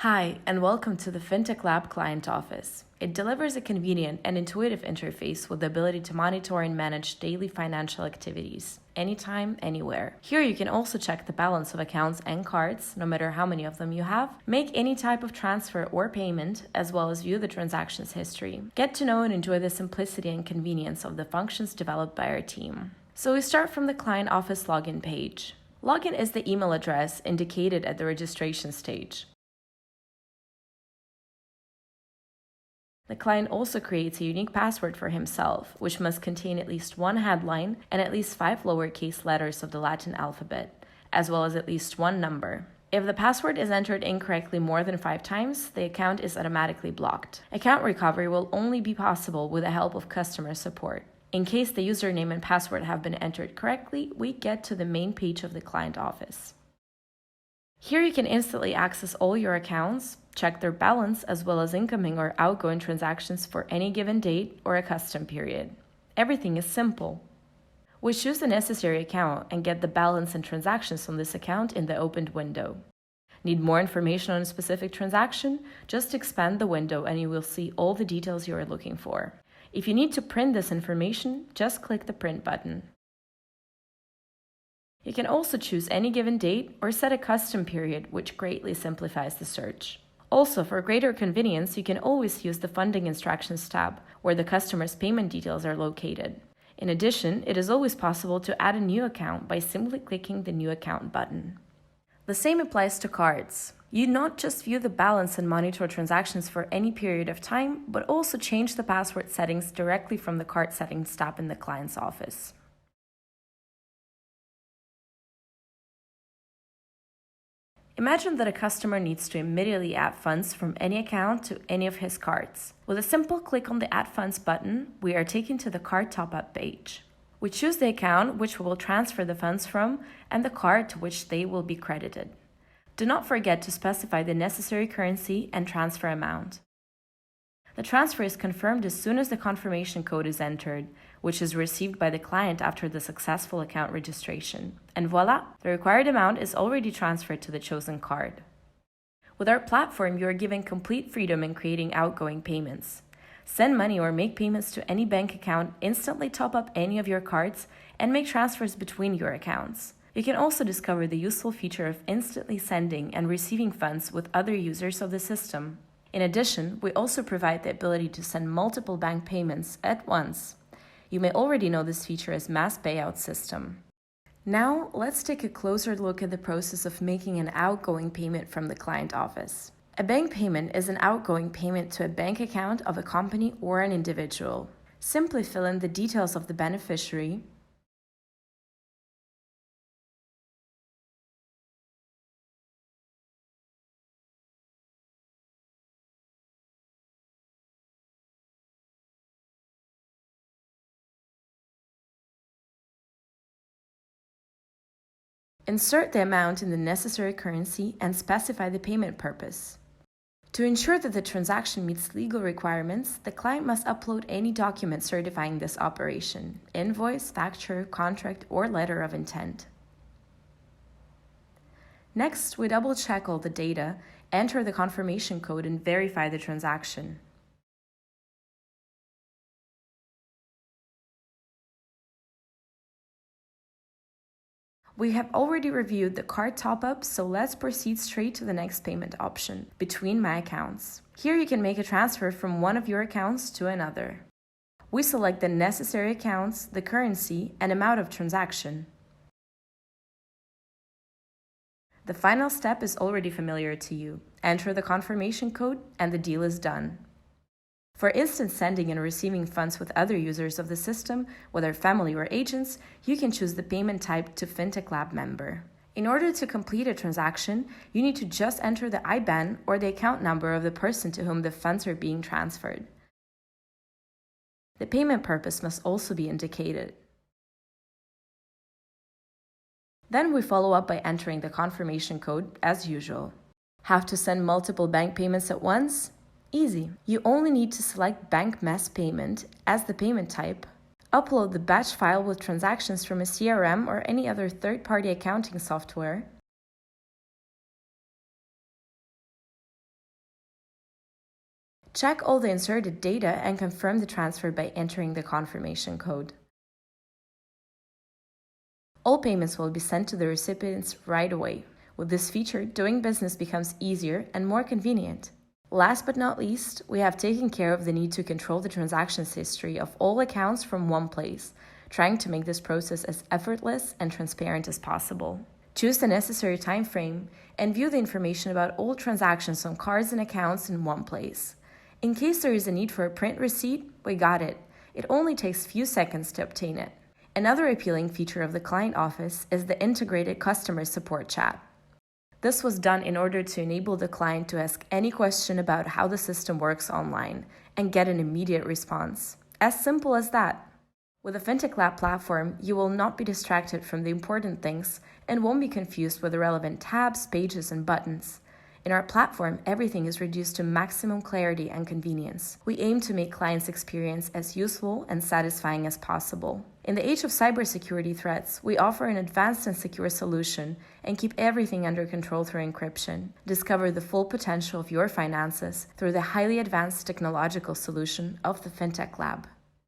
Hi, and welcome to the Fintechlab client office. It delivers a convenient and intuitive interface with the ability to monitor and manage daily financial activities, anytime, anywhere. Here you can also check the balance of accounts and cards, no matter how many of them you have, make any type of transfer or payment, as well as view the transaction's history. Get to know and enjoy the simplicity and convenience of the functions developed by our team. So we start from the client office login page. Login is the email address indicated at the registration stage. The client also creates a unique password for himself, which must contain at least one headline and at least 5 lowercase letters of the Latin alphabet, as well as at least one number. If the password is entered incorrectly more than 5 times, the account is automatically blocked. Account recovery will only be possible with the help of customer support. In case the username and password have been entered correctly, we get to the main page of the client office. Here you can instantly access all your accounts, check their balance, as well as incoming or outgoing transactions for any given date or a custom period. Everything is simple. We choose the necessary account and get the balance and transactions on this account in the opened window. Need more information on a specific transaction? Just expand the window and you will see all the details you are looking for. If you need to print this information, just click the print button. You can also choose any given date or set a custom period, which greatly simplifies the search. Also, for greater convenience, you can always use the Funding Instructions tab, where the customer's payment details are located. In addition, it is always possible to add a new account by simply clicking the New Account button. The same applies to cards. You not just view the balance and monitor transactions for any period of time, but also change the password settings directly from the Card Settings tab in the client's office. Imagine that a customer needs to immediately add funds from any account to any of his cards. With a simple click on the Add Funds button, we are taken to the card top-up page. We choose the account which we will transfer the funds from and the card to which they will be credited. Do not forget to specify the necessary currency and transfer amount. The transfer is confirmed as soon as the confirmation code is entered, which is received by the client after the successful account registration. And voila, the required amount is already transferred to the chosen card. With our platform, you are given complete freedom in creating outgoing payments. Send money or make payments to any bank account, instantly top up any of your cards, and make transfers between your accounts. You can also discover the useful feature of instantly sending and receiving funds with other users of the system. In addition, we also provide the ability to send multiple bank payments at once. You may already know this feature as Mass Payout System. Now, let's take a closer look at the process of making an outgoing payment from the client office. A bank payment is an outgoing payment to a bank account of a company or an individual. Simply fill in the details of the beneficiary, insert the amount in the necessary currency, and specify the payment purpose. To ensure that the transaction meets legal requirements, the client must upload any document certifying this operation: invoice, facture, contract, or letter of intent. Next, we double-check all the data, enter the confirmation code, and verify the transaction. We have already reviewed the card top-up, so let's proceed straight to the next payment option, between my accounts. Here you can make a transfer from one of your accounts to another. We select the necessary accounts, the currency, and amount of transaction. The final step is already familiar to you. Enter the confirmation code, and the deal is done. For instant sending and receiving funds with other users of the system, whether family or agents, you can choose the payment type to Fintechlab member. In order to complete a transaction, you need to just enter the IBAN or the account number of the person to whom the funds are being transferred. The payment purpose must also be indicated. Then we follow up by entering the confirmation code as usual. Have to send multiple bank payments at once? Easy. You only need to select Bank Mass Payment as the payment type, upload the batch file with transactions from a CRM or any other third-party accounting software, Check all the inserted data and confirm the transfer by entering the confirmation code. All payments will be sent to the recipients right away. With this feature, doing business becomes easier and more convenient. Last but not least, we have taken care of the need to control the transactions history of all accounts from one place, trying to make this process as effortless and transparent as possible. Choose the necessary time frame and view the information about all transactions on cards and accounts in one place. In case there is a need for a print receipt, we got it. It only takes few seconds to obtain it. Another appealing feature of the client office is the integrated customer support chat. This was done in order to enable the client to ask any question about how the system works online and get an immediate response. As simple as that. With the Fintechlab platform, you will not be distracted from the important things and won't be confused with the relevant tabs, pages, and buttons. In our platform, everything is reduced to maximum clarity and convenience. We aim to make clients' experience as useful and satisfying as possible. In the age of cybersecurity threats, we offer an advanced and secure solution and keep everything under control through encryption. Discover the full potential of your finances through the highly advanced technological solution of the Fintechlab.